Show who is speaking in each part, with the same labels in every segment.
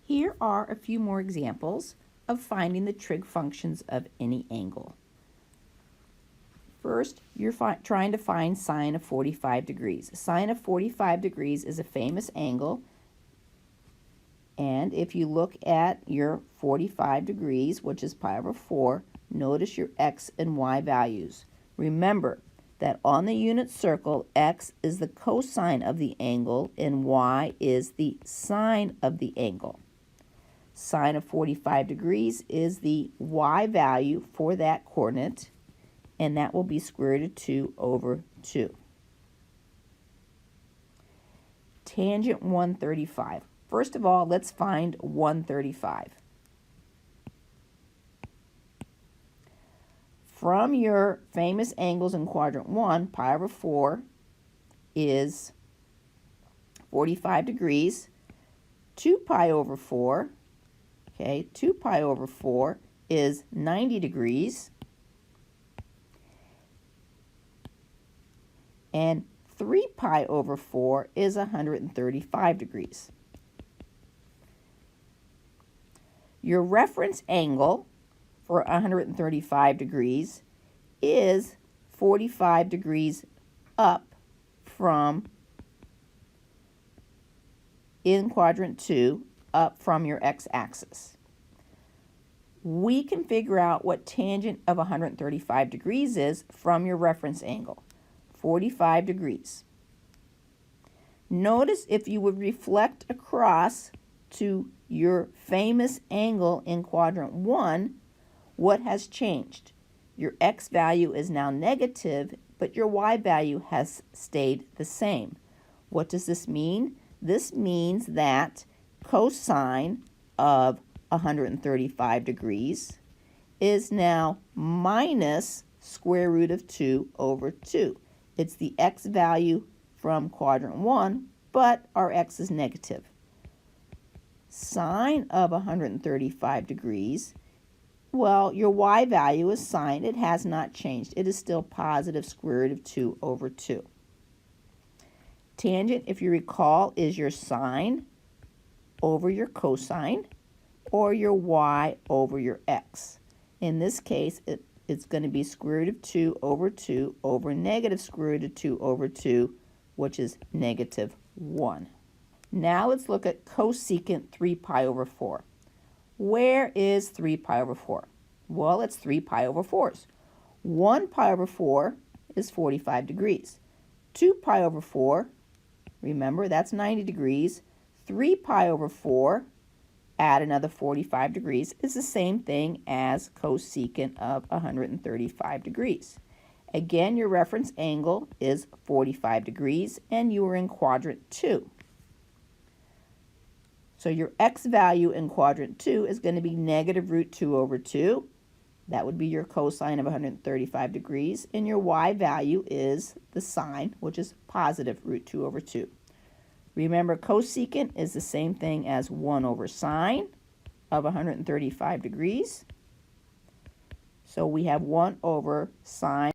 Speaker 1: Here are a few more examples of finding the trig functions of any angle. First, you're trying to find sine of 45 degrees. Sine of 45 degrees is a famous angle, and if you look at your 45 degrees, which is pi over 4, notice your x and y values. Remember that on the unit circle, x is the cosine of the angle and y is the sine of the angle. Sine of 45 degrees is the y value for that coordinate, and that will be square root of 2 over 2. Tangent 135. First of all, let's find 135. From your famous angles in quadrant 1, pi over 4 is 45 degrees. 2 pi over 4, okay, 2 pi over 4 is 90 degrees. And 3 pi over 4 is 135 degrees. Your reference angle for 135 degrees is 45 degrees up from, in quadrant 2, up from your x-axis. We can figure out what tangent of 135 degrees is from your reference angle. 45 degrees. Notice if you would reflect across to your famous angle in quadrant 1, what has changed? Your x value is now negative, but your y value has stayed the same. What does this mean? This means that cosine of 135 degrees is now minus square root of 2 over 2. It's the x value from quadrant 1, but our x is negative. Sine of 135 degrees, well, your y value is sine. It has not changed. It is still positive square root of 2 over 2. Tangent, if you recall, is your sine over your cosine or your y over your x. In this case, it's going to be square root of 2 over negative square root of 2 over 2, which is negative 1. Now let's look at cosecant 3 pi over 4. Where is 3 pi over 4? Well, it's 3 pi over 4s. 1 pi over 4 is 45 degrees. 2 pi over 4, remember, that's 90 degrees. 3 pi over 4, add another 45 degrees, is the same thing as cosecant of 135 degrees. Again, your reference angle is 45 degrees, and you are in quadrant 2. So your x value in quadrant 2 is going to be negative root 2 over 2. That would be your cosine of 135 degrees. And your y value is the sine, which is positive root 2 over 2. Remember, cosecant is the same thing as 1 over sine of 135 degrees. So we have 1 over sine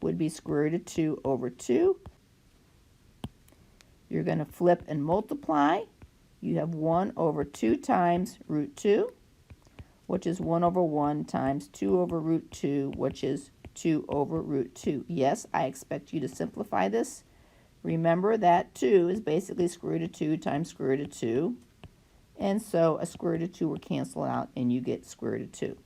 Speaker 1: would be square root of 2 over 2. You're going to flip and multiply. You have 1 over 2 times root 2, which is 1 over 1 times 2 over root 2, which is 2 over root 2. Yes, I expect you to simplify this. Remember that 2 is basically square root of 2 times square root of 2. And so a square root of 2 will cancel out, and you get square root of 2.